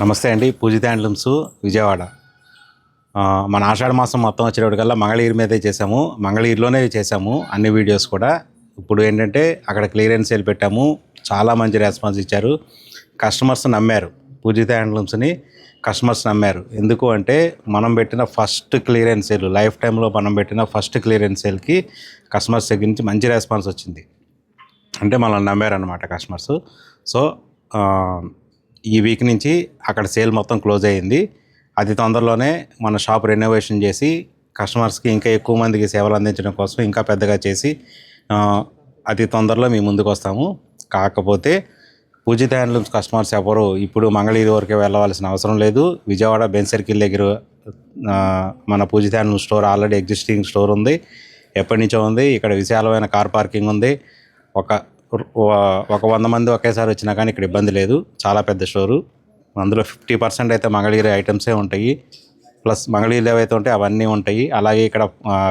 నమస్తే అండి. పూజిత హ్యాండ్లూమ్స్ విజయవాడ. మన ఆషాఢ మాసం మొత్తం వచ్చేటప్పటికల్లా మంగళగిరి మీదే చేసాము. మంగళగిరిలోనే చేసాము అన్ని వీడియోస్ కూడా. ఇప్పుడు ఏంటంటే అక్కడ క్లియరెన్స్ సేల్ పెట్టాము. చాలా మంచి రెస్పాన్స్ ఇచ్చారు. కస్టమర్స్ నమ్మారు. పూజిత హ్యాండ్లూమ్స్ని కస్టమర్స్ నమ్మారు. ఎందుకు అంటే మనం పెట్టిన ఫస్ట్ క్లియరెన్స్ సేల్, లైఫ్ టైంలో మనం పెట్టిన ఫస్ట్ క్లియరెన్స్ సేల్కి కస్టమర్స్ దగ్గర నుంచి మంచి రెస్పాన్స్ వచ్చింది. అంటే మనల్ని నమ్మారనమాట కస్టమర్స్. సో ఈ వీక్ నుంచి అక్కడ సేల్ మొత్తం క్లోజ్ అయ్యింది. అతి తొందరలోనే మన షాప్ రెనోవేషన్ చేసి కస్టమర్స్కి ఇంకా ఎక్కువ మందికి సేవలు అందించడం కోసం ఇంకా పెద్దగా చేసి అతి తొందరలో మీ ముందుకు వస్తాము. కాకపోతే పూజిత హ్యాండ్లూమ్స్ కస్టమర్స్ ఎవరు ఇప్పుడు మంగళగిరి వరకే వెళ్ళవలసిన అవసరం లేదు. విజయవాడ బెంజ్ సర్కిల్ దగ్గర మన Poojitha handloom store already existing store ఉంది, ఎప్పటి నుంచో ఉంది. ఇక్కడ విశాలమైన కార్ పార్కింగ్ ఉంది. ఒక 100 మంది ఒకేసారి వచ్చినా కానీ ఇక్కడ ఇబ్బంది లేదు. చాలా పెద్ద స్టోరు. అందులో 50% అయితే మంగళగిరి ఐటమ్సే ఉంటాయి. ప్లస్ మంగళగిరిలో ఏవైతే ఉంటాయి అవన్నీ ఉంటాయి. అలాగే ఇక్కడ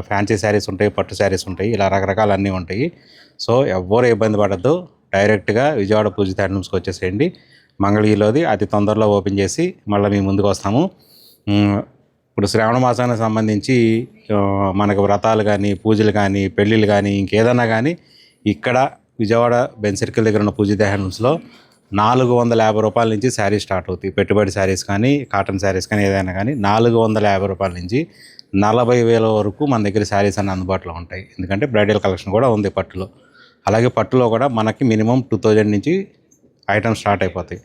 ఫ్యాన్సీ శారీస్ ఉంటాయి, పట్టు శారీస్ ఉంటాయి, ఇలా రకరకాలు అన్నీ ఉంటాయి. సో ఎవ్వరూ ఇబ్బంది పడద్దు. డైరెక్ట్గా విజయవాడ పూజిత హ్యాండ్లూమ్స్కి వచ్చేసేయండి. మంగళగిరిలోది అతి తొందరలో ఓపెన్ చేసి మళ్ళీ మీ ముందుకు వస్తాము. ఇప్పుడు శ్రావణ మాసానికి సంబంధించి మనకు వ్రతాలు కానీ, పూజలు కానీ, పెళ్ళిళ్ళు కానీ, ఇంకేదన్నా కానీ ఇక్కడ విజయవాడ బెంజ్ సర్కిల్ దగ్గర ఉన్న పూజిత హ్యాండ్లూమ్స్లో 450 రూపాయల నుంచి శారీ స్టార్ట్ అవుతాయి. పెట్టుబడి శారీస్ కానీ, కాటన్ శారీస్ కానీ, ఏదైనా కానీ 450 రూపాయల నుంచి 40,000 వరకు మన దగ్గర శారీస్ అన్నీ అందుబాటులో ఉంటాయి. ఎందుకంటే బ్రైడల్ కలెక్షన్ కూడా ఉంది పట్టులో. అలాగే పట్టులో కూడా మనకి మినిమం 2000 నుంచి ఐటమ్స్ స్టార్ట్ అయిపోతాయి.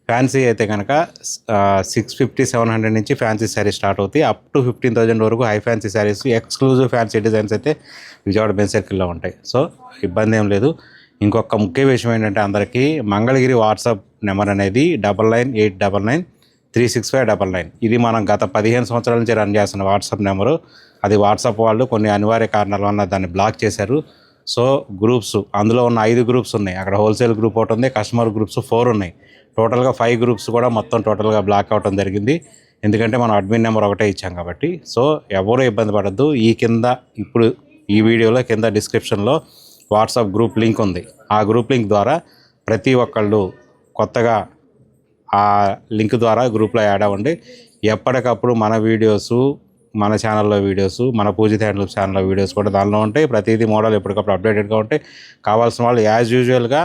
ఫ్యాన్సీ అయితే కనుక 650-700 నుంచి ఫ్యాన్సీ శారీస్ స్టార్ట్ అవుతాయి. అప్ టు 15,000 వరకు high fancy saris, exclusive fancy designs అయితే విజయవాడ బెంజ్ సర్కిల్లో ఉంటాయి. సో ఇబ్బంది ఏం లేదు. ఇంకొక ముఖ్య విషయం ఏంటంటే అందరికీ మంగళగిరి వాట్సాప్ నెంబర్ అనేది 9989936599. ఇది మనం గత 15 సంవత్సరాల నుంచి రన్ చేస్తున్న వాట్సాప్ నెంబరు. అది వాట్సాప్ వాళ్ళు కొన్ని అనివార్య కారణాల వల్ల దాన్ని బ్లాక్ చేశారు. సో గ్రూప్స్, అందులో ఉన్న 5 గ్రూప్స్ ఉన్నాయి. అక్కడ హోల్సేల్ గ్రూప్ ఒకటి ఉంది, కస్టమర్ గ్రూప్స్ 4 ఉన్నాయి. టోటల్గా 5 గ్రూప్స్ కూడా మొత్తం టోటల్గా బ్లాక్ అవ్వడం జరిగింది. ఎందుకంటే మనం అడ్మిన్ నెంబర్ ఒకటే ఇచ్చాం కాబట్టి. సో ఎవరూ ఇబ్బంది పడద్దు. ఇప్పుడు ఈ వీడియోలో కింద డిస్క్రిప్షన్లో వాట్సాప్ గ్రూప్ లింక్ ఉంది. ఆ గ్రూప్ లింక్ ద్వారా ప్రతి ఒక్కళ్ళు కొత్తగా ఆ లింక్ ద్వారా గ్రూప్లో యాడ్ అవ్వండి. ఎప్పటికప్పుడు మన వీడియోసు, మన ఛానల్లో వీడియోసు, మన పూజిత హ్యాండ్లూమ్స్ ఛానల్లో వీడియోస్ కూడా దానిలో ఉంటాయి. ప్రతిదీ మోడల్ ఎప్పటికప్పుడు అప్డేటెడ్గా ఉంటాయి. కావాల్సిన వాళ్ళు యాజ్ యూజువల్గా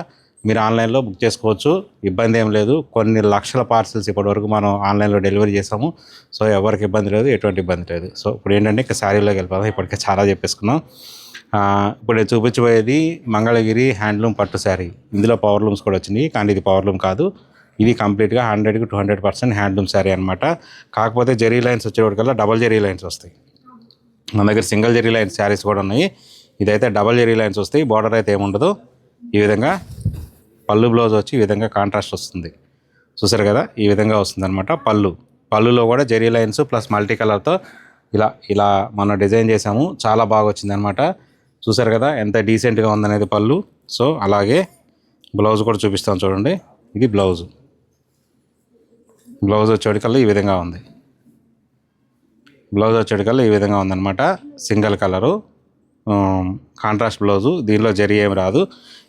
మీరు ఆన్లైన్లో బుక్ చేసుకోవచ్చు. ఇబ్బంది ఏం లేదు. కొన్ని లక్షల పార్సిల్స్ ఇప్పటివరకు మనం ఆన్లైన్లో డెలివరీ చేసాము. సో ఎవరికి ఇబ్బంది లేదు, ఎటువంటి ఇబ్బంది లేదు. సో ఇప్పుడు ఏంటంటే ఇంకా శారీలోకి వెళ్ళిపోదాం. ఇప్పటికే చాలా చెప్పేసుకున్నాం. ఇప్పుడు నేను చూపించబోయేది మంగళగిరి హ్యాండ్లూమ్ పట్టు శారీ. ఇందులో పవర్ లూమ్స్ కూడా వచ్చినాయి, కానీ ఇది పవర్ లూమ్ కాదు. ఇది కంప్లీట్గా 100-200% హ్యాండ్లూమ్ శారీ అనమాట. కాకపోతే జెరీ లైన్స్ వచ్చేవాడికల్లా డబల్ జెరీ లైన్స్ వస్తాయి. మన దగ్గర సింగిల్ జెరీ లైన్స్ శారీస్ కూడా ఉన్నాయి. ఇదైతే డబల్ జెరీ లైన్స్ వస్తాయి. బార్డర్ అయితే ఏముండదు. ఈ విధంగా పళ్ళు బ్లౌజ్ వచ్చి ఈ విధంగా కాంట్రాస్ట్ వస్తుంది. చూసారు కదా, ఈ విధంగా వస్తుంది అనమాట. పళ్ళులో కూడా జెరీ లైన్స్ ప్లస్ మల్టీ కలర్తో ఇలా మనం డిజైన్ చేసాము. చాలా బాగా వచ్చింది అనమాట. చూసారు కదా ఎంత డీసెంట్గా ఉందనేది పళ్ళు. సో అలాగే బ్లౌజ్ కూడా చూపిస్తాను చూడండి. ఇది బ్లౌజ్ వచ్చేటికల్లా ఈ విధంగా ఉంది. ఈ విధంగా ఉందన్నమాట. Single colour contrast blouse. దీనిలో జరీ ఏమి రాదు.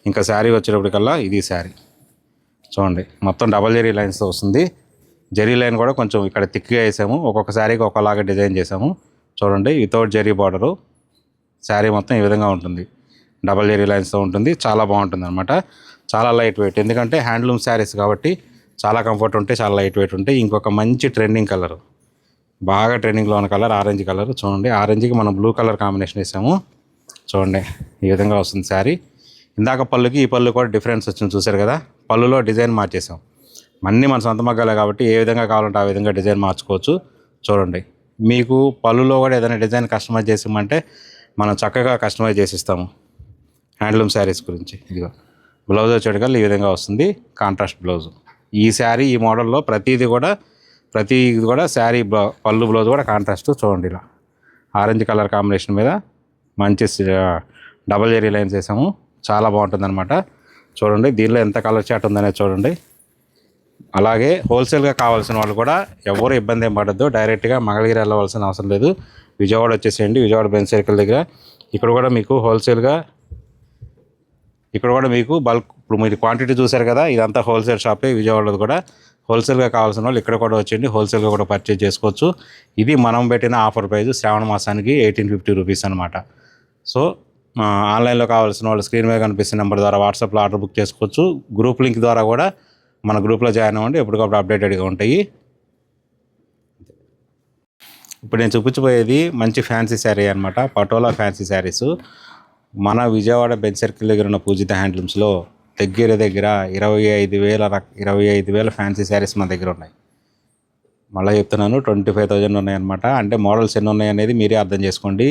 ఇంకా శారీ వచ్చేటప్పటికల్లా ఇది శారీ చూడండి, మొత్తం డబల్ జెరీ లైన్స్తో వస్తుంది. జెరీ లైన్ కూడా కొంచెం ఇక్కడ థిక్గా వేసాము. ఒక్కొక్క శారీకి ఒకలాగా డిజైన్ చేసాము. చూడండి, వితౌట్ జెరీ బార్డరు శారీ మొత్తం ఈ విధంగా ఉంటుంది. డబల్ జెరీ లైన్స్తో ఉంటుంది. చాలా బాగుంటుంది అనమాట. చాలా లైట్ వెయిట్, ఎందుకంటే హ్యాండ్లూమ్ శారీస్ కాబట్టి చాలా కంఫర్ట్ ఉంటాయి, చాలా లైట్ వెయిట్ ఉంటాయి. ఇంకొక మంచి ట్రెండింగ్ కలరు, బాగా ట్రెండింగ్లో ఉన్న కలర్ ఆరెంజ్ కలర్. చూడండి, ఆరెంజ్కి మనం బ్లూ కలర్ కాంబినేషన్ వేసాము. చూడండి, ఈ విధంగా వస్తుంది శారీ. ఇందాక పళ్ళుకి ఈ పళ్ళు కూడా డిఫరెన్స్ వచ్చింది. చూసారు కదా, పళ్ళులో డిజైన్ మార్చేసాం. అన్నీ మన సొంత మగ్గాలే కాబట్టి ఏ విధంగా కావాలంటే ఆ విధంగా డిజైన్ మార్చుకోవచ్చు. చూడండి, మీకు పళ్ళులో కూడా ఏదైనా డిజైన్ కస్టమైజ్ చేసామంటే మనం చక్కగా కస్టమైజ్ చేసిస్తాము హ్యాండ్లూమ్ శారీస్ గురించి. ఇదిగో బ్లౌజ్ వచ్చేటికల్లా ఈ విధంగా వస్తుంది, కాంట్రాస్ట్ బ్లౌజు. ఈ శారీ ఈ మోడల్లో ప్రతిది కూడా శారీ పళ్ళు బ్లౌజ్ కూడా కాంట్రాస్ట్. చూడండి, ఇలా ఆరెంజ్ కలర్ కాంబినేషన్ మీద మంచి డబల్ జెరీ లైన్స్ వేసాము. చాలా బాగుంటుంది అనమాట. చూడండి, దీనిలో ఎంత కలర్ చాట్ ఉందనేది చూడండి. అలాగే హోల్సేల్గా కావాల్సిన వాళ్ళు కూడా ఎవరు ఇబ్బంది ఏం పడద్దు. డైరెక్ట్గా మంగళగిరి వెళ్ళవలసిన అవసరం లేదు. విజయవాడ వచ్చేసేయండి. విజయవాడ బెంజ్ సర్కిల్ దగ్గర ఇక్కడ కూడా మీకు హోల్సేల్గా, ఇక్కడ కూడా మీకు బల్క్, ఇప్పుడు మీరు క్వాంటిటీ చూసారు కదా, ఇదంతా హోల్సేల్ షాపే. విజయవాడలో కూడా హోల్సేల్గా కావాల్సిన వాళ్ళు ఇక్కడ కూడా వచ్చేయండి, హోల్సేల్గా కూడా పర్చేజ్ చేసుకోవచ్చు. ఇది మనం పెట్టిన ఆఫర్ ప్రైస్ శ్రావణ మాసానికి 1850 రూపీస్ అనమాట. సో ఆన్లైన్లో కావాల్సిన వాళ్ళు స్క్రీన్ మీద కనిపిస్తున్న నెంబర్ ద్వారా వాట్సాప్లో ఆర్డర్ బుక్ చేసుకోవచ్చు. గ్రూప్ లింక్ ద్వారా కూడా మన గ్రూప్లో జాయిన్ అవ్వండి, ఎప్పటికప్పుడు అప్డేటెడ్గా ఉంటాయి. ఇప్పుడు నేను చూపించబోయేది మంచి ఫ్యాన్సీ శారీ అనమాట, పటోలా ఫ్యాన్సీ శారీస్. మన విజయవాడ బెంచ్ సర్కిల్ దగ్గర ఉన్న పూజిత హ్యాండ్లూమ్స్లో దగ్గర 25,000 ఫ్యాన్సీ శారీస్ మన దగ్గర ఉన్నాయి. మళ్ళీ చెప్తున్నాను, 25,000 ఉన్నాయన్నమాట. అంటే మోడల్స్ ఎన్ని ఉన్నాయి అనేది మీరే అర్థం చేసుకోండి.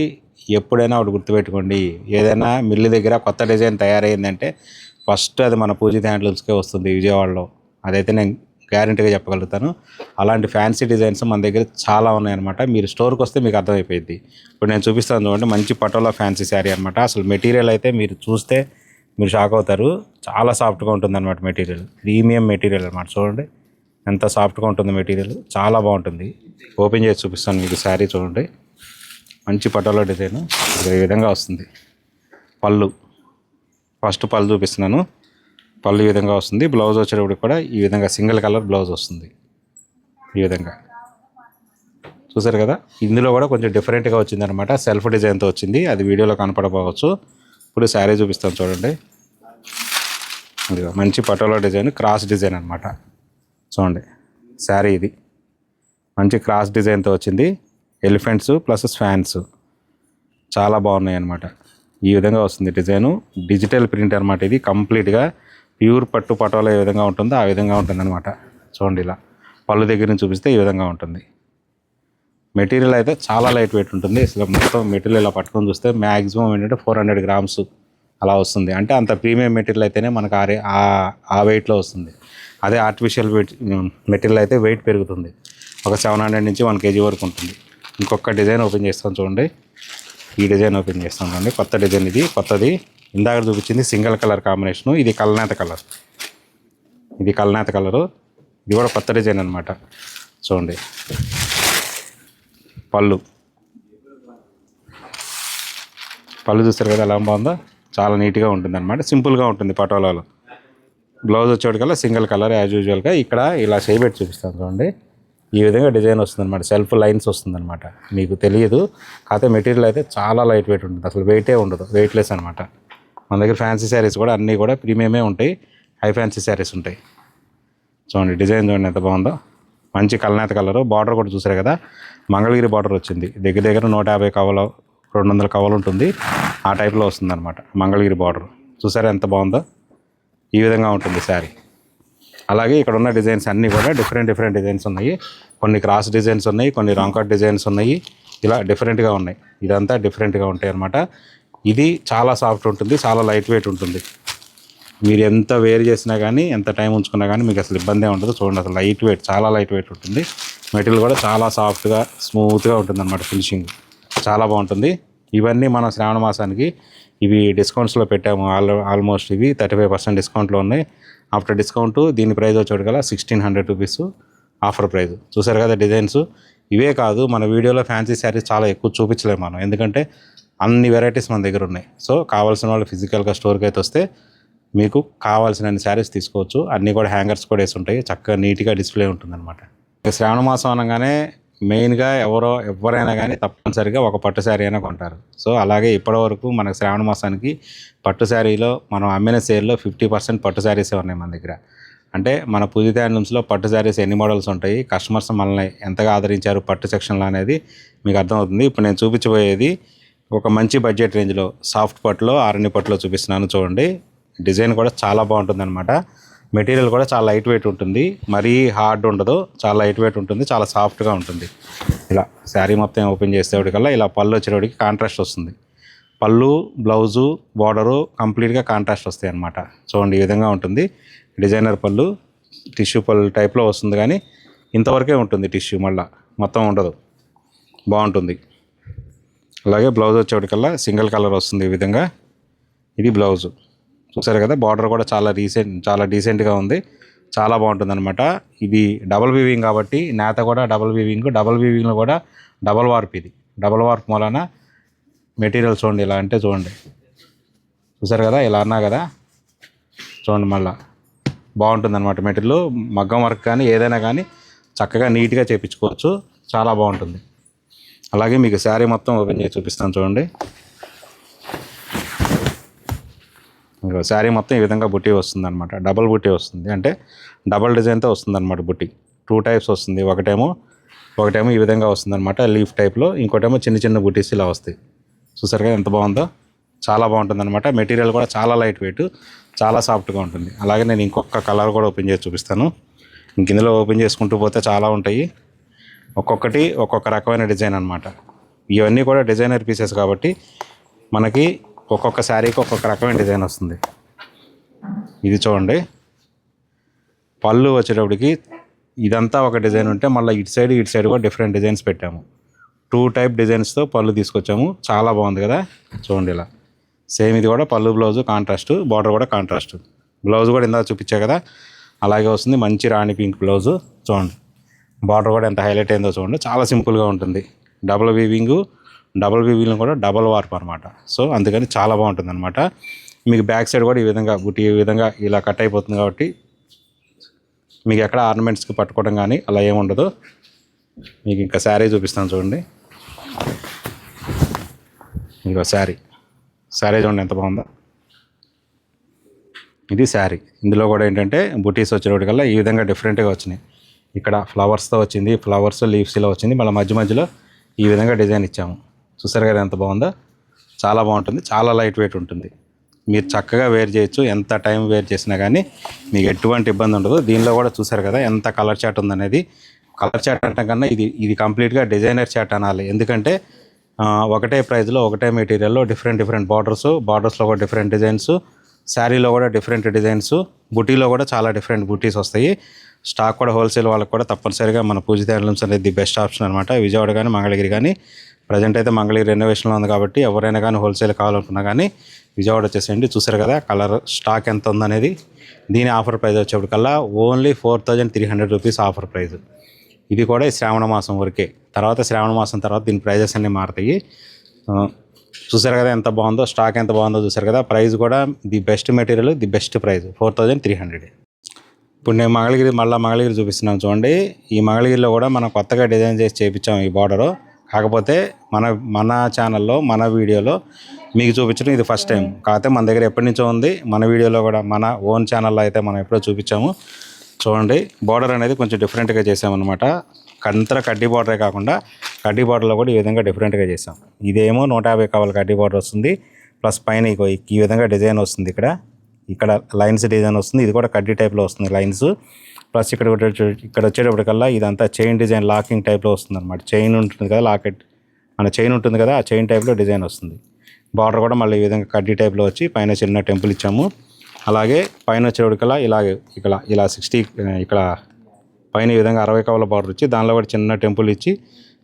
ఎప్పుడైనా ఒకటి గుర్తుపెట్టుకోండి, ఏదైనా మిల్లు దగ్గర కొత్త డిజైన్ తయారైందంటే ఫస్ట్ అది మన పూజిత హ్యాండ్లూమ్స్కే వస్తుంది విజయవాడలో. అదైతే నేను గ్యారెంటీగా చెప్పగలుగుతాను. అలాంటి ఫ్యాన్సీ డిజైన్స్ మన దగ్గర చాలా ఉన్నాయన్నమాట. మీరు స్టోర్కి వస్తే మీకు అర్థమైపోయింది. ఇప్పుడు నేను చూపిస్తాను చూడండి, మంచి పటోలా ఫ్యాన్సీ శారీ అనమాట. అసలు మెటీరియల్ అయితే మీరు చూస్తే మీరు షాక్ అవుతారు. చాలా సాఫ్ట్గా ఉంటుంది అనమాట మెటీరియల్, ప్రీమియం మెటీరియల్ అనమాట. చూడండి ఎంత సాఫ్ట్గా ఉంటుంది మెటీరియల్, చాలా బాగుంటుంది. ఓపెన్ చేసి చూపిస్తాను మీకు శారీ. చూడండి మంచి పటోలా డిజైన్ ఈ విధంగా వస్తుంది. పళ్ళు ఫస్ట్ పళ్ళు చూపిస్తున్నాను. పళ్ళు ఈ విధంగా వస్తుంది. బ్లౌజ్ వచ్చేటప్పుడు కూడా ఈ విధంగా సింగిల్ కలర్ బ్లౌజ్ వస్తుంది ఈ విధంగా. చూసారు కదా, ఇందులో కూడా కొంచెం డిఫరెంట్గా వచ్చిందనమాట, సెల్ఫ్ డిజైన్తో వచ్చింది. అది వీడియోలో కనపడకపోవచ్చు. ఇప్పుడు శారీ చూపిస్తాను చూడండి. ఇదిగో మంచి పటోలా డిజైన్, క్రాస్ డిజైన్ అనమాట. చూడండి శారీ ఇది మంచి క్రాస్ డిజైన్తో వచ్చింది. ఎలిఫెంట్స్ ప్లస్ ఫ్యాన్స్ చాలా బాగున్నాయి అనమాట. ఈ విధంగా వస్తుంది డిజైను. డిజిటల్ ప్రింట్ అనమాట. ఇది కంప్లీట్గా ప్యూర్ పట్టు పటోలా ఏ విధంగా ఉంటుందో ఆ విధంగా ఉంటుంది అనమాట. చూడండి ఇలా పళ్ళు దగ్గర నుంచి చూపిస్తే ఈ విధంగా ఉంటుంది. మెటీరియల్ అయితే చాలా లైట్ వెయిట్ ఉంటుంది. అసలు మొత్తం మెటీరియల్ ఇలా పట్టుకొని చూస్తే మ్యాక్సిమం ఏంటంటే 400 గ్రామ్స్ అలా వస్తుంది. అంటే అంత ప్రీమియం మెటీరియల్ అయితేనే మనకు ఆ వెయిట్లో వస్తుంది. అదే ఆర్టిఫిషియల్ వెయిట్ మెటీరియల్ అయితే వెయిట్ పెరుగుతుంది. ఒక 700 నుంచి 1 kg వరకు ఉంటుంది. ఇంకొక డిజైన్ ఓపెన్ చేస్తాం చూడండి. ఈ డిజైన్ ఓపెన్ చేస్తాం చూడండి. కొత్త డిజైన్ ఇది, కొత్తది. ఇందాక చూపించింది సింగిల్ కలర్ కాంబినేషను, ఇది కల్నేత కలర్. ఇది కల్నేత కలరు. ఇది కూడా కొత్త డిజైన్ అనమాట. చూడండి పళ్ళు చూస్తారు కదా ఎలా బాగుందో. చాలా నీట్గా ఉంటుంది అనమాట, సింపుల్గా ఉంటుంది పటోలాలో. బ్లౌజ్ వచ్చేటికల్లా సింగిల్ కలర్ యాజ్ యూజువల్గా. ఇక్కడ ఇలా చేయబెట్టి చూపిస్తాను చూడండి. ఈ విధంగా డిజైన్ వస్తుందన్నమాట, సెల్ఫ్ లైన్స్ వస్తుందన్నమాట. మీకు తెలియదు, కాకపోతే మెటీరియల్ అయితే చాలా లైట్ వెయిట్ ఉంటుంది. అసలు వెయిటే ఉండదు, వెయిట్లెస్ అనమాట. మన దగ్గర ఫ్యాన్సీ శారీస్ కూడా అన్నీ కూడా ప్రీమియమే ఉంటాయి, హై ఫ్యాన్సీ శారీస్ ఉంటాయి. చూడండి డిజైన్ చూడండి ఎంత బాగుందో. మంచి కల్నేత కలరు. బార్డర్ కూడా చూసారు కదా, మంగళగిరి బార్డర్ వచ్చింది. దగ్గర 150 కవలు 200 కవలు ఉంటుంది, ఆ టైప్లో వస్తుంది అనమాట మంగళగిరి బార్డర్. చూసారా ఎంత బాగుందో. ఈ విధంగా ఉంటుంది శారీ. అలాగే ఇక్కడ ఉన్న డిజైన్స్ అన్నీ కూడా డిఫరెంట్ డిజైన్స్ ఉన్నాయి. కొన్ని క్రాస్ డిజైన్స్ ఉన్నాయి, కొన్ని రాంగ్ కట్ డిజైన్స్ ఉన్నాయి. ఇలా డిఫరెంట్గా ఉన్నాయి. ఇదంతా డిఫరెంట్గా ఉంటాయి అన్నమాట. ఇది చాలా సాఫ్ట్ ఉంటుంది, చాలా లైట్ వెయిట్ ఉంటుంది. మీరు ఎంత వేర్ చేసినా కానీ, ఎంత టైం ఉంచుకున్నా కానీ మీకు అసలు ఇబ్బందే ఉండదు. చూడండి అసలు లైట్ వెయిట్, చాలా లైట్ వెయిట్ ఉంటుంది. మెటీరియల్ కూడా చాలా సాఫ్ట్గా స్మూత్గా ఉంటుంది అన్నమాట. ఫినిషింగ్ చాలా బాగుంటుంది. ఇవన్నీ మనం శ్రావణ మాసానికి ఇవి డిస్కౌంట్స్లో పెట్టాము. ఆల్మోస్ట్ ఇవి 35% డిస్కౌంట్లో ఉన్నాయి. ఆఫ్టర్ డిస్కౌంట్ దీని ప్రైస్ వచ్చేటికల్లా 1600 రూపీస్ ఆఫర్ ప్రైస్. చూసారు కదా డిజైన్స్. ఇవే కాదు, మన వీడియోలో ఫ్యాన్సీ శారీస్ చాలా ఎక్కువ చూపించలేము మనం, ఎందుకంటే అన్ని వెరైటీస్ మన దగ్గర ఉన్నాయి. సో కావాల్సిన వాళ్ళు ఫిజికల్గా స్టోర్కి అయితే వస్తే మీకు కావాల్సిన అన్ని శారీస్ తీసుకోవచ్చు. అన్నీ కూడా హ్యాంగర్స్ కూడా వేసి ఉంటాయి, చక్కగా నీట్గా డిస్ప్లే ఉంటుందన్నమాట. శ్రావణ మాసం అనగానే మెయిన్గా ఎవరైనా కానీ తప్పనిసరిగా ఒక పట్టు శారీ అయినా కొంటారు. సో అలాగే ఇప్పటివరకు మనకు శ్రావణ మాసానికి పట్టు శారీలో మనం అమ్మిన సేల్లో 50% పట్టు శారీసే ఉన్నాయి మన దగ్గర. అంటే మన పూజిత హ్యాండ్లూమ్స్లో పట్టు శారీస్ ఎన్ని మోడల్స్ ఉంటాయి, కస్టమర్స్ మనల్ని ఎంతగా ఆదరించారు పట్టు సెక్షన్లో అనేది మీకు అర్థమవుతుంది. ఇప్పుడు నేను చూపించబోయేది ఒక మంచి బడ్జెట్ రేంజ్లో సాఫ్ట్ పట్టులో, ఆరణి పట్టులో చూపిస్తున్నాను చూడండి. డిజైన్ కూడా చాలా బాగుంటుంది అనమాట. మెటీరియల్ కూడా చాలా లైట్ వెయిట్ ఉంటుంది, మరీ హార్డ్ ఉండదు, చాలా లైట్ వెయిట్ ఉంటుంది, చాలా సాఫ్ట్గా ఉంటుంది. ఇలా శారీ మొత్తం ఓపెన్ చేసేవాడికల్లా ఇలా పళ్ళు వచ్చేవాడికి కాంట్రాస్ట్ వస్తుంది. పళ్ళు, బ్లౌజు, బార్డరు కంప్లీట్గా కాంట్రాస్ట్ వస్తాయి అన్నమాట. చూడండి ఈ విధంగా ఉంటుంది. డిజైనర్ పళ్ళు టిష్యూ పళ్ళు టైప్లో వస్తుంది, కానీ ఇంతవరకే ఉంటుంది టిష్యూ, మళ్ళీ మొత్తం ఉండదు. బాగుంటుంది. అలాగే బ్లౌజ్ వచ్చేవాడికల్లా సింగిల్ కలర్ వస్తుంది ఈ విధంగా. ఇది బ్లౌజు. చూసారు కదా, బార్డర్ కూడా చాలా డీసెంట్గా ఉంది, చాలా బాగుంటుంది అనమాట. ఇది డబల్ వీవింగ్ కాబట్టి నేత కూడా డబల్ వీవింగ్లో కూడా డబల్ వార్ప్. ఇది డబల్ వార్ప్ మూలన మెటీరియల్ చూడండి ఇలా చూడండి. చూసారు కదా, ఇలా అన్నా కదా, చూడండి మళ్ళీ బాగుంటుంది అనమాట. మెటీరియల్ మగ్గం వర్క్ కానీ ఏదైనా కానీ చక్కగా నీట్గా చేయించుకోవచ్చు, చాలా బాగుంటుంది. అలాగే మీకు శారీ మొత్తం ఓపెన్ చేసి చూపిస్తాను చూడండి. శారీ మొత్తం ఈ విధంగా బుట్టి వస్తుంది అనమాట. డబల్ బుట్టి వస్తుంది, అంటే డబల్ డిజైన్తో వస్తుంది అనమాట. బుట్టి 2 టైప్స్ వస్తుంది. ఒకటేమో ఈ విధంగా వస్తుంది అనమాట లీఫ్ టైప్లో, ఇంకోటేమో చిన్న చిన్న బుట్టీస్ ఇలా వస్తాయి. చూసారు కదా ఎంత బాగుందో, చాలా బాగుంటుంది అనమాట. మెటీరియల్ కూడా చాలా లైట్ వెయిట్, చాలా సాఫ్ట్గా ఉంటుంది. అలాగే నేను ఇంకొక కలర్ కూడా ఓపెన్ చేసి చూపిస్తాను. ఇంక ఇందులో ఓపెన్ చేసుకుంటూ పోతే చాలా ఉంటాయి, ఒక్కొక్కటి ఒక్కొక్క రకమైన డిజైన్ అనమాట. ఇవన్నీ కూడా డిజైనర్ పీసెస్ కాబట్టి మనకి ఒక్కొక్క శారీకి ఒక్కొక్క రకమైన డిజైన్ వస్తుంది. ఇది చూడండి, పళ్ళు వచ్చేటప్పటికి ఇదంతా ఒక డిజైన్ ఉంటే మళ్ళీ ఇటు సైడ్ కూడా డిఫరెంట్ డిజైన్స్ పెట్టాము. 2 టైప్ డిజైన్స్తో పళ్ళు తీసుకొచ్చాము, చాలా బాగుంది కదా. చూడండి ఇలా సేమ్ ఇది కూడా పళ్ళు, బ్లౌజు కాంట్రాస్ట్, బార్డర్ కూడా కాంట్రాస్ట్. బ్లౌజ్ కూడా ఇందాక చూపించా కదా అలాగే వస్తుంది. మంచి రాణి పింక్ బ్లౌజు. చూడండి బార్డర్ కూడా ఎంత హైలైట్ అయిందో చూడండి, చాలా సింపుల్గా ఉంటుంది. డబుల్ వీవింగ్ కూడా డబల్ వార్ప్ అనమాట. సో అందుకని చాలా బాగుంటుంది అనమాట. మీకు బ్యాక్ సైడ్ కూడా ఈ విధంగా బుట్టి ఈ విధంగా ఇలా కట్ అయిపోతుంది కాబట్టి మీకు ఎక్కడ ఆర్నమెంట్స్కి పట్టుకోవడం కానీ అలా ఏముండదు. మీకు ఇంకా శారీ చూపిస్తాను చూడండి. ఇంకో శారీ చూడండి ఎంత బాగుందో. ఇది శారీ. ఇందులో కూడా ఏంటంటే బుటీస్ వచ్చేటప్పటికల్లా ఈ విధంగా డిఫరెంట్గా వచ్చినాయి. ఇక్కడ ఫ్లవర్స్తో వచ్చింది, ఫ్లవర్స్ లీవ్స్ ఇలా వచ్చింది, మళ్ళీ మధ్యలో ఈ విధంగా డిజైన్ ఇచ్చాము. చూసారు కదా ఎంత బాగుందో, చాలా బాగుంటుంది, చాలా లైట్ వెయిట్ ఉంటుంది. మీరు చక్కగా వేర్ చేయొచ్చు, ఎంత టైం వేర్ చేసినా కానీ మీకు ఎటువంటి ఇబ్బంది ఉండదు. దీనిలో కూడా చూసారు కదా ఎంత కలర్ చాట్ ఉందనేది. కలర్ చాట్ అంటే కన్నా ఇది కంప్లీట్గా డిజైనర్ చాట్ అనాలి. ఎందుకంటే ఒకటే ప్రైస్లో ఒకటే మెటీరియల్లో డిఫరెంట్ బార్డర్స్లో కూడా డిఫరెంట్ డిజైన్స్, శారీలో కూడా డిఫరెంట్ డిజైన్స్, బుటీలో కూడా చాలా డిఫరెంట్ బుటీస్ వస్తాయి. స్టాక్ కూడా హోల్సేల్ వాళ్ళకి కూడా తప్పనిసరిగా మన పూజిత హ్యాండ్లూమ్స్ అనేది ది బెస్ట్ ఆప్షన్ అనమాట. విజయవాడ కానీ మంగళగిరి కానీ, ప్రజెంట్ అయితే మంగళగిరి రెనోవేషన్లో ఉంది కాబట్టి ఎవరైనా కానీ హోల్సేల్ కావాలనుకున్నా కానీ విజయవాడ వచ్చేసేయండి. చూసారు కదా కలర్ స్టాక్ ఎంత ఉందనేది. దీని ఆఫర్ ప్రైస్ వచ్చేప్పటికల్లా ఓన్లీ 4300 రూపీస్ ఆఫర్ ప్రైస్. ఇది కూడా ఈ శ్రావణ మాసం వరకే. తర్వాత శ్రావణ మాసం తర్వాత దీని ప్రైజెస్ అన్నీ మారుతాయి. చూసారు కదా ఎంత బాగుందో, స్టాక్ ఎంత బాగుందో చూసారు కదా. ప్రైస్ కూడా the best material, the best price 4300. ఇప్పుడు నేను మంగళగిరి చూపిస్తున్నాను చూడండి. ఈ మంగళగిరిలో కూడా మనం కొత్తగా డిజైన్ చేసి చేయించాము ఈ బార్డరు. కాకపోతే మన ఛానల్లో మన వీడియోలో మీకు చూపించడం ఇది ఫస్ట్ టైం. కాకపోతే మన దగ్గర ఎప్పటి నుంచో ఉంది. మన వీడియోలో కూడా మన ఓన్ ఛానల్లో అయితే మనం ఎప్పుడో చూపించాము. చూడండి బార్డర్ అనేది కొంచెం డిఫరెంట్గా చేసామన్నమాట. కడ్డీ బార్డరే కాకుండా కడ్డీ బార్డర్లో కూడా ఈ విధంగా డిఫరెంట్గా చేసాం. ఇదేమో 150 కవల కడ్డీ బార్డర్ వస్తుంది, ప్లస్ పైన ఈ విధంగా డిజైన్ వస్తుంది. ఇక్కడ లైన్స్ డిజైన్ వస్తుంది. ఇది కూడా కడ్డీ టైప్లో వస్తుంది లైన్స్. ప్లస్ ఇక్కడ వచ్చేటప్పటికల్లా ఇదంతా చైన్ డిజైన్ లాకింగ్ టైప్లో వస్తుంది అనమాట. చైన్ ఉంటుంది కదా, లాకెట్ మన చైన్ ఉంటుంది కదా, ఆ చైన్ టైప్లో డిజైన్ వస్తుంది. బార్డర్ కూడా మళ్ళీ ఈ విధంగా కడ్డీ టైప్లో వచ్చి పైన చిన్న టెంపుల్ ఇచ్చాము. అలాగే పైన వచ్చేటప్పటికల్లా ఇలా 60 ఇక్కడ పైన ఈ విధంగా 60 కవల బార్డర్ ఇచ్చి దానిలో కూడా చిన్న టెంపుల్ ఇచ్చి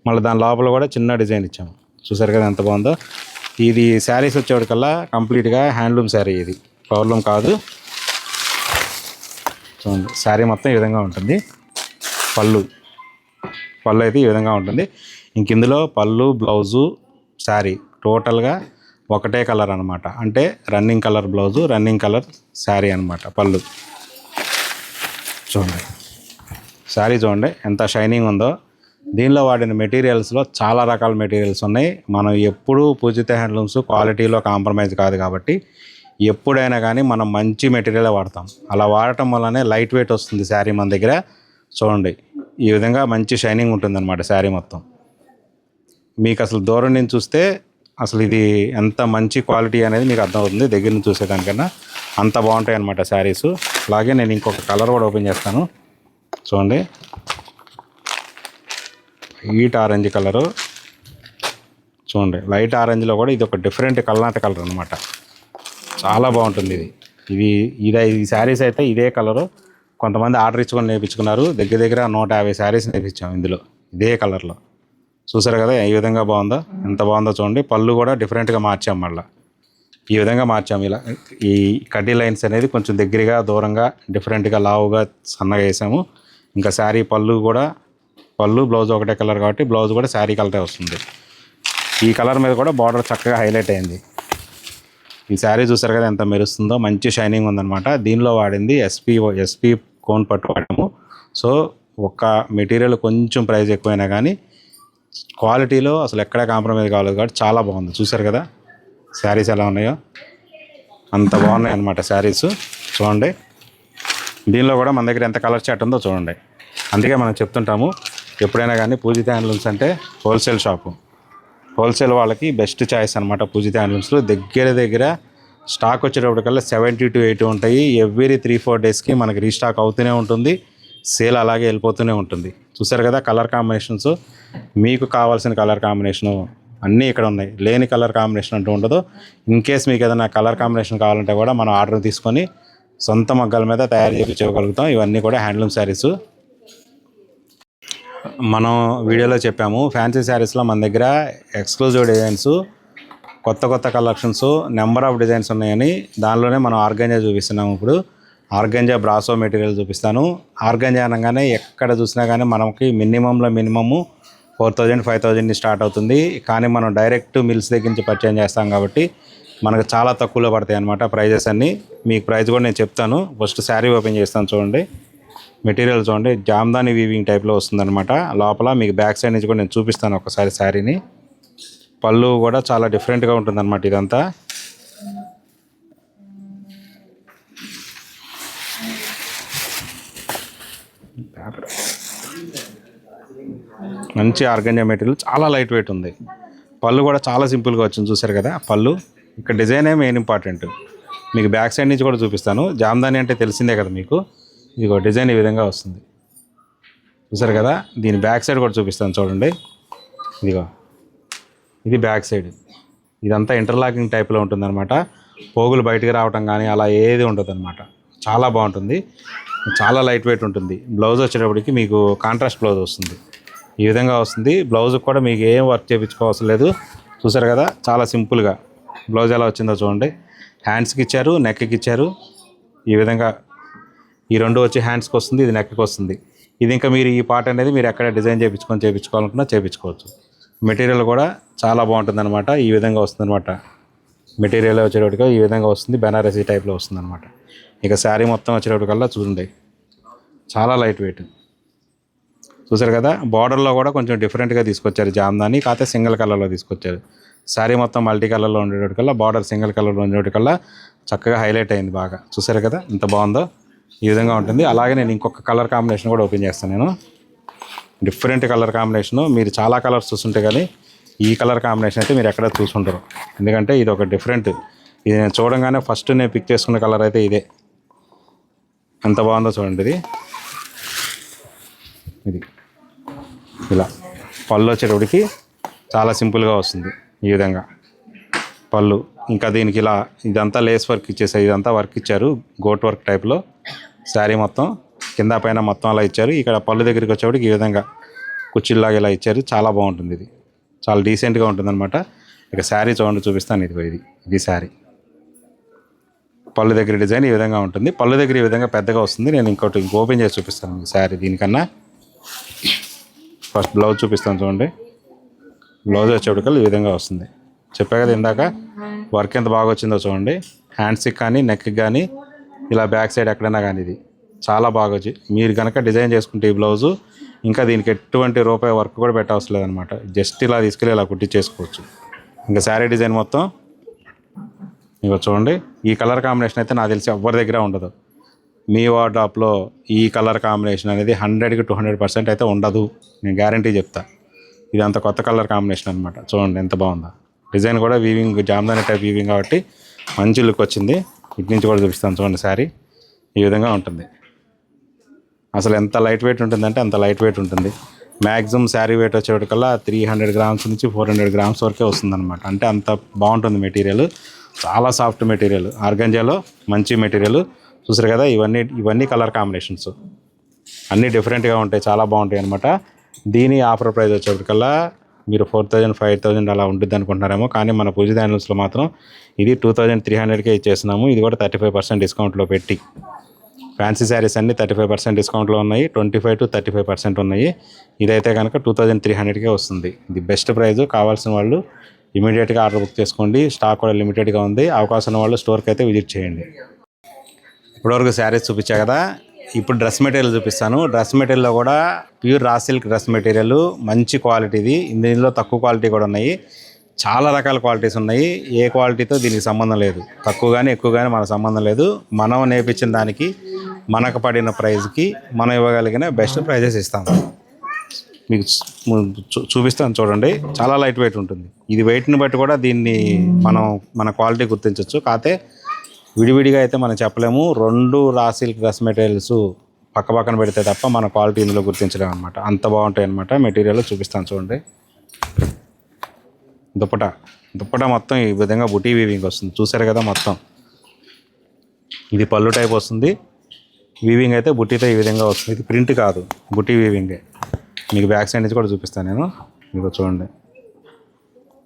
మళ్ళీ దాని లోపల కూడా చిన్న డిజైన్ ఇచ్చాము. చూసారు కదా ఎంత బాగుందో. ఇది శారీస్ వచ్చేటికల్లా కంప్లీట్గా హ్యాండ్లూమ్ శారీ, ఇది పవర్లూమ్ కాదు. చూడండి శారీ మొత్తం ఈ విధంగా ఉంటుంది. పళ్ళు అయితే ఈ విధంగా ఉంటుంది. ఇంక ఇందులో పళ్ళు, బ్లౌజు, శారీ టోటల్గా ఒకటే కలర్ అనమాట. అంటే running colour blouse, running colour sari అనమాట. పళ్ళు చూడండి, శారీ చూడండి ఎంత షైనింగ్ ఉందో. దీనిలో వాడిన మెటీరియల్స్లో చాలా రకాల మెటీరియల్స్ ఉన్నాయి. మనం ఎప్పుడూ పూజిత హ్యాండ్లూమ్స్ క్వాలిటీలో కాంప్రమైజ్ కాదు కాబట్టి ఎప్పుడైనా కానీ మనం మంచి మెటీరియల్ వాడతాం. అలా వాడటం వల్లనే లైట్ వెయిట్ వస్తుంది శారీ మన దగ్గర. చూడండి ఈ విధంగా మంచి షైనింగ్ ఉంటుందన్నమాట శారీ మొత్తం. మీకు అసలు దూరం నుంచి చూస్తే అసలు ఇది ఎంత మంచి క్వాలిటీ అనేది మీకు అర్థమవుతుంది. దగ్గర నుంచి చూసేదానికన్నా అంత బాగుంటాయి అన్నమాట శారీస్. అలాగే నేను ఇంకొక కలర్ కూడా ఓపెన్ చేస్తాను చూడండి. లైట్ ఆరెంజ్ కలరు చూడండి. లైట్ ఆరెంజ్లో కూడా ఇది ఒక డిఫరెంట్ కల్నాట కలర్ అనమాట. చాలా బాగుంటుంది ఈ శారీస్ అయితే ఇదే కలరు కొంతమంది ఆర్డర్ ఇచ్చుకొని నేర్పించుకున్నారు. దగ్గర 150 శారీస్ నేర్పించాము ఇందులో ఇదే కలర్లో. చూసారు కదా ఈ విధంగా బాగుందో, ఎంత బాగుందో చూడండి. పళ్ళు కూడా డిఫరెంట్గా మార్చాము, మళ్ళీ ఈ విధంగా మార్చాము. ఇలా ఈ కడ్డీ లైన్స్ అనేది కొంచెం దగ్గరగా దూరంగా డిఫరెంట్గా లావుగా సన్నగా వేసాము. ఇంకా శారీ పళ్ళు బ్లౌజ్ ఒకటే కలర్ కాబట్టి బ్లౌజ్ కూడా శారీ కలరే వస్తుంది. ఈ కలర్ మీద కూడా బార్డర్ చక్కగా హైలైట్ అయింది. ఈ శారీ చూసారు కదా ఎంత మెరుస్తుందో, మంచి షైనింగ్ ఉందన్నమాట. దీనిలో వాడింది ఎస్పీ కోన్ పట్టు వాడాము. సో ఒక్క మెటీరియల్ కొంచెం ప్రైస్ ఎక్కువైనా కానీ క్వాలిటీలో అసలు ఎక్కడ కాంప్రమైజ్ కాలేదు కాబట్టి చాలా బాగుంది. చూసారు కదా శారీస్ ఎలా ఉన్నాయో, అంత బాగున్నాయి అన్నమాట శారీస్. చూడండి, దీనిలో కూడా మన దగ్గర ఎంత కలర్ చాట్ ఉందో చూడండి. అందుకే మనం చెప్తుంటాము ఎప్పుడైనా కానీ పూజిత హ్యాండ్లూమ్స్ అంటే హోల్సేల్ షాపు, హోల్సేల్ వాళ్ళకి బెస్ట్ చాయిస్ అనమాట. పూజిత హ్యాండ్లూమ్స్లో దగ్గర స్టాక్ వచ్చేటప్పటికల్లా 70 to 80 ఉంటాయి. ఎవ్రీ 3-4 డేస్కి మనకి రీస్టాక్ అవుతూనే ఉంటుంది, సేల్ అలాగే వెళ్ళిపోతూనే ఉంటుంది. చూసారు కదా కలర్ కాంబినేషన్స్, మీకు కావాల్సిన కలర్ కాంబినేషను అన్నీ ఇక్కడ ఉన్నాయి. లేని కలర్ కాంబినేషన్ అంటూ ఉండదు. ఇన్ కేస్ మీకు ఏదైనా కలర్ కాంబినేషన్ కావాలంటే కూడా మనం ఆర్డర్ తీసుకొని సొంత మగ్గాల మీద తయారు చేయించగలుగుతాం. ఇవన్నీ కూడా హ్యాండ్లూమ్ శారీస్. మనం వీడియోలో చెప్పాము ఫ్యాన్సీ శారీస్లో మన దగ్గర ఎక్స్క్లూజివ్ డిజైన్స్, కొత్త కలెక్షన్స్, నెంబర్ ఆఫ్ డిజైన్స్ ఉన్నాయని. దానిలోనే మనం ఆర్గంజా చూపిస్తున్నాము. ఇప్పుడు ఆర్గంజా బ్రాసో మెటీరియల్ చూపిస్తాను. ఆర్గంజా అనగానే ఎక్కడ చూసినా కానీ మనకి మినిమమ్ 4,000-5,000 స్టార్ట్ అవుతుంది. కానీ మనం డైరెక్ట్ మిల్స్ దగ్గర నుంచి పర్చేజ్ చేస్తాం కాబట్టి మనకు చాలా తక్కువలో పడతాయి అన్నమాట ప్రైజెస్ అన్నీ. మీకు ప్రైస్ కూడా నేను చెప్తాను. ఫస్ట్ శారీ ఓపెన్ చేస్తాను చూడండి. మెటీరియల్ చూడండి, జామ్దాని వీవింగ్ టైప్లో వస్తుందన్నమాట. లోపల మీకు బ్యాక్ సైడ్ నుంచి కూడా నేను చూపిస్తాను ఒకసారి శారీని. పళ్ళు కూడా చాలా డిఫరెంట్గా ఉంటుందన్నమాట. ఇదంతా మంచి ఆర్గంజా మెటీరియల్, చాలా లైట్ వెయిట్ ఉంది. పళ్ళు కూడా చాలా సింపుల్గా వచ్చింది. చూసారు కదా పళ్ళు. ఇక్కడ డిజైనే మెయిన్ ఇంపార్టెంట్. మీకు బ్యాక్ సైడ్ నుంచి కూడా చూపిస్తాను. జామ్దాని అంటే తెలిసిందే కదా మీకు. ఇదిగో డిజైన్ ఈ విధంగా వస్తుంది. చూసారు కదా, దీని బ్యాక్ సైడ్ కూడా చూపిస్తాను చూడండి. ఇదిగో ఇది బ్యాక్ సైడ్. ఇదంతా ఇంటర్లాకింగ్ టైప్లో ఉంటుందన్నమాట. పోగులు బయటికి రావటం కానీ అలా ఏది ఉండదు అనమాట. చాలా బాగుంటుంది, చాలా లైట్ వెయిట్ ఉంటుంది. బ్లౌజ్ వచ్చేటప్పటికి మీకు కాంట్రాస్ట్ బ్లౌజ్ వస్తుంది. ఈ విధంగా వస్తుంది. బ్లౌజ్ కూడా మీకు ఏం వర్క్ చేయించుకోవాల్సిన లేదు. చూసారు కదా చాలా సింపుల్గా బ్లౌజ్ ఎలా వచ్చిందో చూడండి. హ్యాండ్స్కి ఇచ్చారు, నెక్కి ఇచ్చారు. ఈ విధంగా ఈ రెండు వచ్చి హ్యాండ్స్కి వస్తుంది, ఇది నెక్కి వస్తుంది. ఇది ఇంకా మీరు ఈ పార్ట్ అనేది మీరు ఎక్కడ డిజైన్ చేయించుకోవాలనుకున్నా చేయించుకోవచ్చు. మెటీరియల్ కూడా చాలా బాగుంటుంది అనమాట. ఈ విధంగా వస్తుంది అనమాట. మెటీరియల్ వచ్చేటప్పటికి ఈ విధంగా వస్తుంది. బెనారసీ టైప్లో వస్తుంది అనమాట. ఇక శారీ మొత్తం వచ్చేటప్పటికల్లా చూడండి చాలా లైట్ వెయిట్. చూసారు కదా, బార్డర్లో కూడా కొంచెం డిఫరెంట్గా తీసుకొచ్చారు జామ్దాని. కాకపోతే సింగిల్ కలర్లో తీసుకొచ్చారు. శారీ మొత్తం మల్టీ కలర్లో ఉండేటప్పటికల్లా బార్డర్ సింగిల్ కలర్లో ఉండేటప్పటికల్లా చక్కగా హైలైట్ అయింది బాగా. చూసారు కదా ఎంత బాగుందో. ఈ విధంగా ఉంటుంది. అలాగే నేను ఇంకొక కలర్ కాంబినేషన్ కూడా ఓపెన్ చేస్తాను. నేను డిఫరెంట్ కలర్ కాంబినేషను. మీరు చాలా కలర్స్ చూస్తుంటే కానీ ఈ కలర్ కాంబినేషన్ అయితే మీరు ఎక్కడ చూసుంటారు. ఎందుకంటే ఇది ఒక డిఫరెంట్. ఇది నేను చూడంగానే ఫస్ట్ నేను పిక్ చేసుకున్న కలర్ అయితే ఇదే. ఎంత బాగుందో చూడండి. ఇది ఇలా పళ్ళు వచ్చేటప్పటికి చాలా సింపుల్గా వస్తుంది. ఈ విధంగా పళ్ళు. ఇంకా దీనికి ఇలా ఇదంతా లేస్ వర్క్ ఇచ్చేసారు. ఇదంతా వర్క్ ఇచ్చారు గోట్ వర్క్ టైప్లో. శారీ మొత్తం కింద పైన మొత్తం అలా ఇచ్చారు. ఇక్కడ పళ్ళు దగ్గరికి వచ్చేప్పటికి ఈ విధంగా కుచ్చిల్లాగా ఇలా ఇచ్చారు. చాలా బాగుంటుంది. ఇది చాలా డీసెంట్గా ఉంటుందన్నమాట. ఇక శారీ చూడండి చూపిస్తాను. ఇది శారీ పళ్ళు దగ్గర డిజైన్ ఈ విధంగా ఉంటుంది. పళ్ళు దగ్గర ఈ విధంగా పెద్దగా వస్తుంది. నేను ఇంకోటి ఓపెన్ చేసి చూపిస్తాను ఈ శారీ. దీనికన్నా ఫస్ట్ బ్లౌజ్ చూపిస్తాను చూడండి. బ్లౌజ్ వచ్చేప్పటికల్లా ఈ విధంగా వస్తుంది. చెప్పా కదా ఇందాక వర్క్ ఎంత బాగా వచ్చిందో చూడండి. హ్యాండ్స్కి కానీ నెక్కి కానీ ఇలా బ్యాక్ సైడ్ ఎక్కడైనా కానీ ఇది చాలా బాగా వచ్చి మీరు కనుక డిజైన్ చేసుకుంటే ఈ బ్లౌజు ఇంకా దీనికి ఎటువంటి రూపాయి వర్క్ కూడా పెట్టవసరం లేదనమాట. జస్ట్ ఇలా తీసుకెళ్ళి ఇలా కుట్టించేసుకోవచ్చు. ఇంకా శారీ డిజైన్ మొత్తం ఇక చూడండి. ఈ కలర్ కాంబినేషన్ అయితే నాకు తెలిసి ఎవరి దగ్గర ఉండదు. మీ వార్డ్రోబ్లో ఈ కలర్ కాంబినేషన్ అనేది 100కి 200% అయితే ఉండదు. నేను గ్యారంటీ చెప్తా. ఇది అంత కొత్త కలర్ కాంబినేషన్ అనమాట. చూడండి ఎంత బాగుందో. డిజైన్ కూడా వీవింగ్ జామ్దాని టైప్ వీవింగ్ కాబట్టి మంచి లుక్ వచ్చింది. ఇటు నుంచి కూడా చూపిస్తాను చూడండి. శారీ ఈ విధంగా ఉంటుంది. అసలు ఎంత లైట్ వెయిట్ ఉంటుందంటే అంత లైట్ వెయిట్ ఉంటుంది. మ్యాక్సిమం శారీ వెయిట్ వచ్చేటికల్లా 300 grams నుంచి 400 grams వరకే వస్తుందన్నమాట. అంటే అంత బాగుంటుంది మెటీరియల్. చాలా సాఫ్ట్ మెటీరియల్. ఆర్గంజాలో మంచి మెటీరియల్. చూసారు కదా ఇవన్నీ కలర్ కాంబినేషన్స్ అన్నీ డిఫరెంట్గా ఉంటాయి. చాలా బాగుంటాయి అనమాట. దీని ఆఫర్ ప్రైస్ వచ్చేటికల్లా మీరు 4,000 5,000 అలా ఉంటుంది అనుకుంటున్నారేమో. కానీ మన పూజిత హ్యాండ్లూమ్స్లో మాత్రం ఇది 2,300కే ఇచ్చేస్తున్నాము. ఇది కూడా 35% డిస్కౌంట్లో పెట్టి. ఫ్యాన్సీ శారీస్ అన్నీ 35% డిస్కౌంట్లో ఉన్నాయి. 25 to 35% ఉన్నాయి. ఇదైతే కనుక 2,300కే వస్తుంది. ఇది బెస్ట్ ప్రైజు. కావాల్సిన వాళ్ళు ఇమీడియట్గా ఆర్డర్ బుక్ చేసుకోండి. స్టాక్ కూడా లిమిటెడ్గా ఉంది. అవకాశం ఉన్న వాళ్ళు స్టోర్కి అయితే విజిట్ చేయండి. ఇప్పటివరకు శారీస్ చూపించా కదా, ఇప్పుడు డ్రెస్ మెటీరియల్ చూపిస్తాను. డ్రెస్ మెటీరియల్లో కూడా pure raw silk dress material, మంచి క్వాలిటీది. దీనిలో తక్కువ క్వాలిటీ కూడా ఉన్నాయి. చాలా రకాల క్వాలిటీస్ ఉన్నాయి. ఏ క్వాలిటీతో దీనికి సంబంధం లేదు. తక్కువ కానీ ఎక్కువ కానీ మన సంబంధం లేదు. మనం నేర్పించిన దానికి మనకు పడిన ప్రైజ్కి మనం ఇవ్వగలిగిన బెస్ట్ ప్రైజెస్ ఇస్తాం. మీకు చూపిస్తాను చూడండి. చాలా లైట్ వెయిట్ ఉంటుంది. ఇది వెయిట్ని బట్టి కూడా దీన్ని మన క్వాలిటీ గుర్తించవచ్చు. కాకపోతే విడివిడిగా అయితే మనం చెప్పలేము. 2 రా సిల్క్ డ్రెస్ మెటీరియల్స్ పక్కన పెడితే తప్ప మన క్వాలిటీ ఇందులో గుర్తించలేము అనమాట. అంత బాగుంటాయి అనమాట. మెటీరియల్ చూపిస్తాను చూడండి. దుప్పటా మొత్తం ఈ విధంగా బుటీ వీవింగ్ వస్తుంది. చూసారు కదా, మొత్తం ఇది పళ్ళు టైప్ వస్తుంది. వీవింగ్ అయితే బుట్టీతో ఈ విధంగా వస్తుంది. ఇది ప్రింట్ కాదు, బుటీ వీవింగే. మీకు బ్యాక్ సైడ్ నుంచి కూడా చూపిస్తాను నేను. ఇదిగో చూడండి,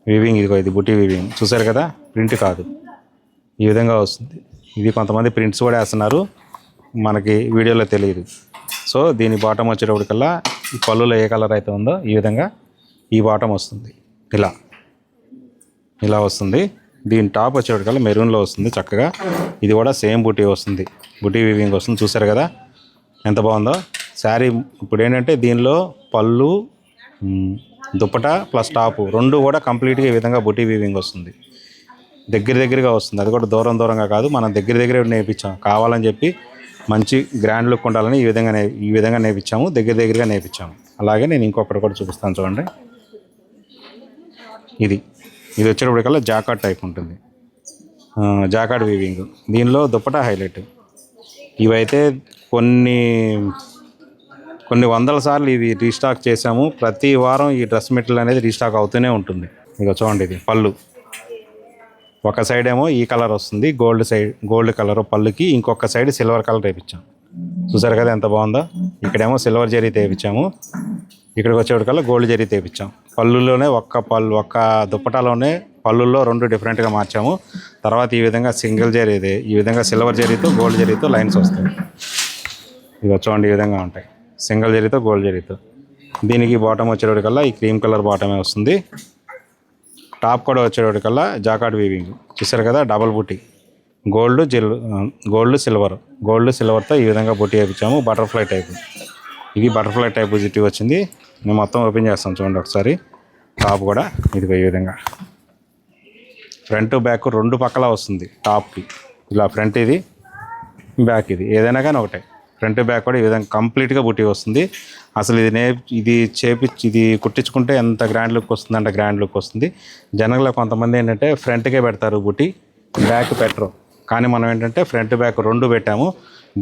వీవింగ్. ఇదిగో ఇది బుటీ వీవింగ్. చూసారు కదా, ప్రింట్ కాదు, ఈ విధంగా వస్తుంది. ఇది కొంతమంది ప్రింట్స్ కూడా వేస్తున్నారు, మనకి వీడియోలో తెలియదు. సో దీని బాటమ్ వచ్చేటప్పటికల్లా ఈ పళ్ళులో ఏ కలర్ అయితే ఉందో ఈ విధంగా ఈ బాటమ్ వస్తుంది. ఇలా వస్తుంది. దీని టాప్ వచ్చేటప్పటికల్లా మెరూన్లో వస్తుంది చక్కగా. ఇది కూడా సేమ్ బుటీ వస్తుంది, బుటీ వీవింగ్ వస్తుంది. చూసారు కదా ఎంత బాగుందో శారీ. ఇప్పుడు ఏంటంటే దీనిలో పళ్ళు, దుప్పట ప్లస్ టాపు 2 కూడా కంప్లీట్గా ఈ విధంగా బుటీ వీవింగ్ వస్తుంది. దగ్గరగా వస్తుంది. అది కూడా దూరంగా కాదు, మనం దగ్గరే నేర్పించాం. కావాలని చెప్పి మంచి గ్రాండ్ లుక్ ఉండాలని ఈ విధంగా నేర్పించాము. దగ్గరగా నేర్పించాము. అలాగే నేను ఇంకొకటి కూడా చూపిస్తాను చూడండి. ఇది వచ్చేటప్పటికల్లా జాకార్డ్ టైప్ ఉంటుంది, జాకార్డ్ వీవింగ్. దీనిలో దుప్పటా హైలైట్. ఇవైతే కొన్ని వందల సార్లు ఇవి రీస్టాక్ చేసాము. ప్రతి వారం ఈ డ్రెస్ మెటీరియల్ అనేది రీస్టాక్ అవుతూనే ఉంటుంది. ఇక చూడండి, ఇది పళ్ళు. ఒక సైడ్ ఏమో ఈ కలర్ వస్తుంది, గోల్డ్ కలర్ పళ్ళుకి. ఇంకొక సైడ్ సిల్వర్ కలర్ వేయించాం. చూసారు కదా ఎంత బాగుందో. ఇక్కడేమో సిల్వర్ జరీ తెప్పించాము, ఇక్కడికి వచ్చేటికల్లా గోల్డ్ జరీ తెప్పించాం. పళ్ళులోనే ఒక్క దుప్పటాలోనే పళ్ళుల్లో 2 డిఫరెంట్గా మార్చాము. తర్వాత ఈ విధంగా సింగిల్ జరీ, ఈ విధంగా సిల్వర్ జరీతో గోల్డ్ జరీతో లైన్స్ వస్తాయి. ఇవి చూడండి, ఈ విధంగా ఉంటాయి, సింగిల్ జరీతో గోల్డ్ జరీతో. దీనికి బాటమ్ వచ్చేటికల్లా ఈ క్రీమ్ కలర్ బాటమే వస్తుంది. టాప్ కూడా వచ్చేటికల్లా జాకార్డ్ వీవింగ్. చూసారు కదా, డబల్ బుటీ, గోల్డ్ సిల్వర్తో ఈ విధంగా బుటీ వేయించాము. Butterfly type. ఇది బటర్ఫ్లై టైప్ బుటీ వచ్చింది. నేను మొత్తం ఓపెన్ చేస్తాను చూడండి ఒకసారి. టాప్ కూడా ఇది ఈ విధంగా ఫ్రంట్ బ్యాక్ 2 పక్కల వస్తుంది. టాప్కి ఇలా ఫ్రంట్ ఇది, బ్యాక్ ఇది, ఏదైనా కానీ ఒకటే. ఫ్రంట్ బ్యాక్ కూడా ఈ విధంగా కంప్లీట్గా బుటీ వస్తుంది. అసలు ఇది కుట్టించుకుంటే ఎంత గ్రాండ్ లుక్ వస్తుంది అంటే గ్రాండ్ లుక్ వస్తుంది. జనరల్గా కొంతమంది ఏంటంటే ఫ్రంట్కే పెడతారు బుటీ, బ్యాక్ పెట్టరు. కానీ మనం ఏంటంటే ఫ్రంట్ బ్యాక్ 2 పెట్టాము.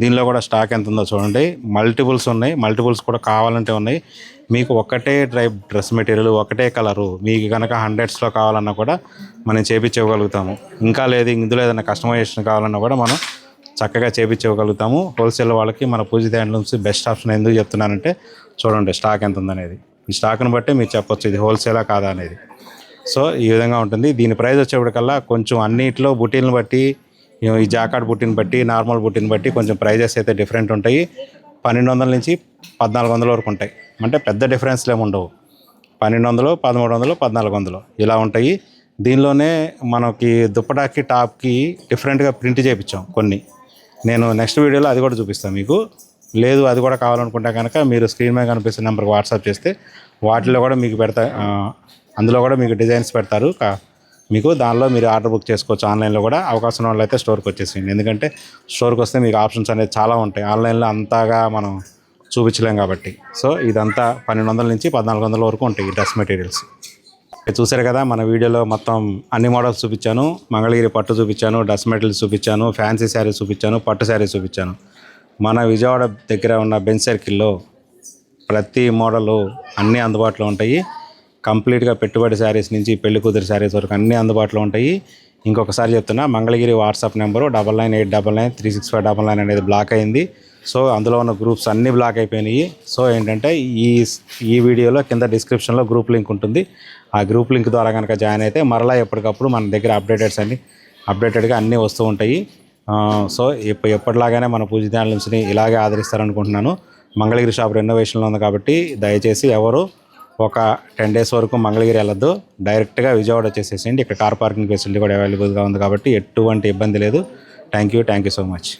దీనిలో కూడా స్టాక్ ఎంత ఉందో చూడండి. మల్టిపుల్స్ ఉన్నాయి, మల్టిపుల్స్ కూడా కావాలంటే ఉన్నాయి. మీకు ఒకటే డ్రెస్ మెటీరియల్, ఒకటే కలరు మీకు కనుక 100స్లో కావాలన్నా కూడా మనం చేపించగలుగుతాము. ఇంకా లేదు ఇందులో ఏదైనా కస్టమైజేషన్ కావాలన్నా కూడా మనం చక్కగా చేపించగలుగుతాము. హోల్సేల్ వాళ్ళకి మన పూజిత హ్యాండ్లూమ్స్ బెస్ట్ ఆప్షన్. ఎందుకు చెప్తున్నానంటే చూడండి స్టాక్ ఎంత ఉందనేది. ఈ స్టాక్ని బట్టి మీరు చెప్పొచ్చు ఇది హోల్సేలా కాదా అనేది. సో ఈ విధంగా ఉంటుంది. దీని ప్రైస్ వచ్చేప్పటికల్లా కొంచెం అన్నిట్లో బుటీలను బట్టి, ఈ జాకార్డ్ బుట్టిని బట్టి, నార్మల్ బుట్టిని బట్టి కొంచెం ప్రైజెస్ అయితే డిఫరెంట్ ఉంటాయి. 1200 నుంచి 1400 వరకు ఉంటాయి. అంటే పెద్ద డిఫరెన్స్లు ఏమి ఉండవు. 1200, 1300, 1400 ఇలా ఉంటాయి. దీనిలోనే మనకి దుప్పటాకి టాప్కి డిఫరెంట్గా ప్రింట్ చేయించాం కొన్ని. నేను నెక్స్ట్ వీడియోలో అది కూడా చూపిస్తాను మీకు. లేదు అది కూడా కావాలనుకుంటే కనుక మీరు స్క్రీన్ మీద కనిపిస్తున్న నెంబర్కి వాట్సాప్ చేస్తే వాటిలో కూడా మీకు అందులో కూడా మీకు డిజైన్స్ పెడతారు. మీకు దానిలో మీరు ఆర్డర్ బుక్ చేసుకోవచ్చు. ఆన్లైన్లో కూడా అవకాశం వాళ్ళు అయితే స్టోర్కి వచ్చేసేయండి. ఎందుకంటే స్టోర్కి వస్తే మీకు ఆప్షన్స్ అనేది చాలా ఉంటాయి. ఆన్లైన్లో అంతగా మనం చూపించలేం కాబట్టి. సో ఇదంతా 1200 నుంచి 1400 వరకు ఉంటాయి ఈ డ్రెస్ మెటీరియల్స్. చూసారు కదా, మన వీడియోలో మొత్తం అన్ని మోడల్స్ చూపించాను. మంగళగిరి పట్టు చూపించాను, డ్రెస్ మెటీరియల్స్ చూపించాను, ఫ్యాన్సీ శారీస్ చూపించాను, పట్టు శారీస్ చూపించాను. మన విజయవాడ దగ్గర ఉన్న బెంచ్ సర్కిల్లో ప్రతి మోడలు అన్నీ అందుబాటులో ఉంటాయి. కంప్లీట్గా పెట్టుబడి శారీస్ నుంచి పెళ్లి కూతురు శారీస్ వరకు అన్నీ అందుబాటులో ఉంటాయి. ఇంకొకసారి చెప్తున్నా, మంగళగిరి వాట్సాప్ నెంబరు 9989936599 అనేది బ్లాక్ అయింది. సో అందులో ఉన్న గ్రూప్స్ అన్నీ బ్లాక్ అయిపోయినాయి. సో ఏంటంటే ఈ వీడియోలో కింద డిస్క్రిప్షన్లో గ్రూప్ లింక్ ఉంటుంది. ఆ గ్రూప్ లింక్ ద్వారా కనుక జాయిన్ అయితే మరలా ఎప్పటికప్పుడు మన దగ్గర అప్డేటెడ్గా అన్నీ వస్తూ ఉంటాయి. సో ఎప్పటిలాగానే మన పూజిత హ్యాండ్లూమ్స్ని ఇలాగే ఆదరిస్తారనుకుంటున్నాను. మంగళగిరి షాప్ రెనోవేషన్లో ఉంది కాబట్టి దయచేసి ఎవరు ఒక 10 days వరకు మంగళగిరి వెళ్ళొద్దు, డైరెక్ట్గా విజయవాడ వచ్చేసేసేయండి. ఇక్కడ కార్ పార్కింగ్ ఫెసిలిటీ కూడా అవైలబుల్గా ఉంది కాబట్టి ఎటువంటి ఇబ్బంది లేదు. Thank you so much.